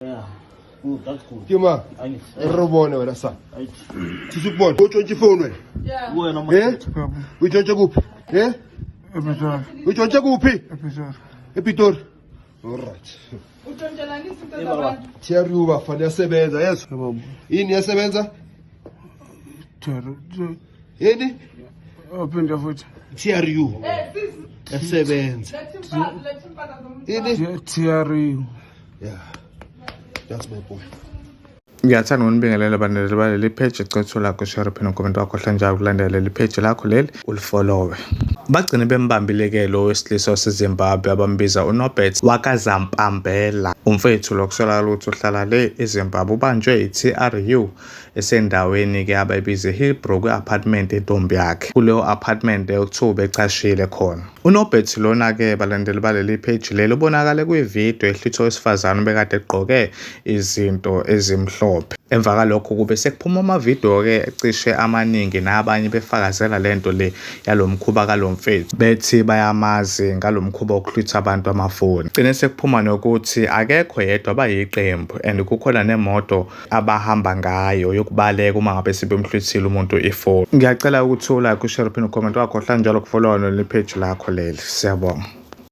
Yeah. Good, that's good. Kima, robone wena sa. Sisukubona, utshontsha ifoni wena. Yeah. Kuwe noma Utshontsha kuphi? Epitor. Utshontsha kuphi? Epitor. Epitori. Alright. Untshontshelana izinto zabantu. TRU bafana yasebenza yezo. Baba. Yini yasebenza? Tero. Yini? Openda futhi. TRU. Sis, Yasebenza. let him pass on. Yini? TRU. Yeah. That's my boy. Ngiyathanda ukunibingelela abaneleli baleli page ecethu lakho share phela ucomment wakho hlanjalo kulandela leli page lakho leli ulifollowe. Bagcine bembambileke lo wesilisa waseZimbabwe abambiza uNobert wakaZampambela. Umfethu lokusala lutho uhlala le eZimbabwe ubanjwe iTRU esendaweni ke abayibiza Hillbrook apartment entombi yakhe. Kuleyo apartment eyokuthi ecashile khona. uNobert lona ke balandeli baleli page lelo bonakala kwivideo ehlitho wesifazane bekade egqoke izinto ezimhlophe. Emva kalokho kube sekuphuma amavideo ke ecishe amaningi nabanye befakazela lento le yalomkhuba kalomfethu bethi bayamazi ngalomkhuba wokuhlwitha abantu amafoni. Gcine sekuphuma nokuthi akekho yedwa bayiqembu and kukhona nemoto abahamba ngayo yokubaleka uma ngabe sibemhlwithile umuntu ifoni. Ngiyacela ukuthi ulike ushare phela ucomment wakho hlanjalo kufollow le page lakho leli. Siyabonga.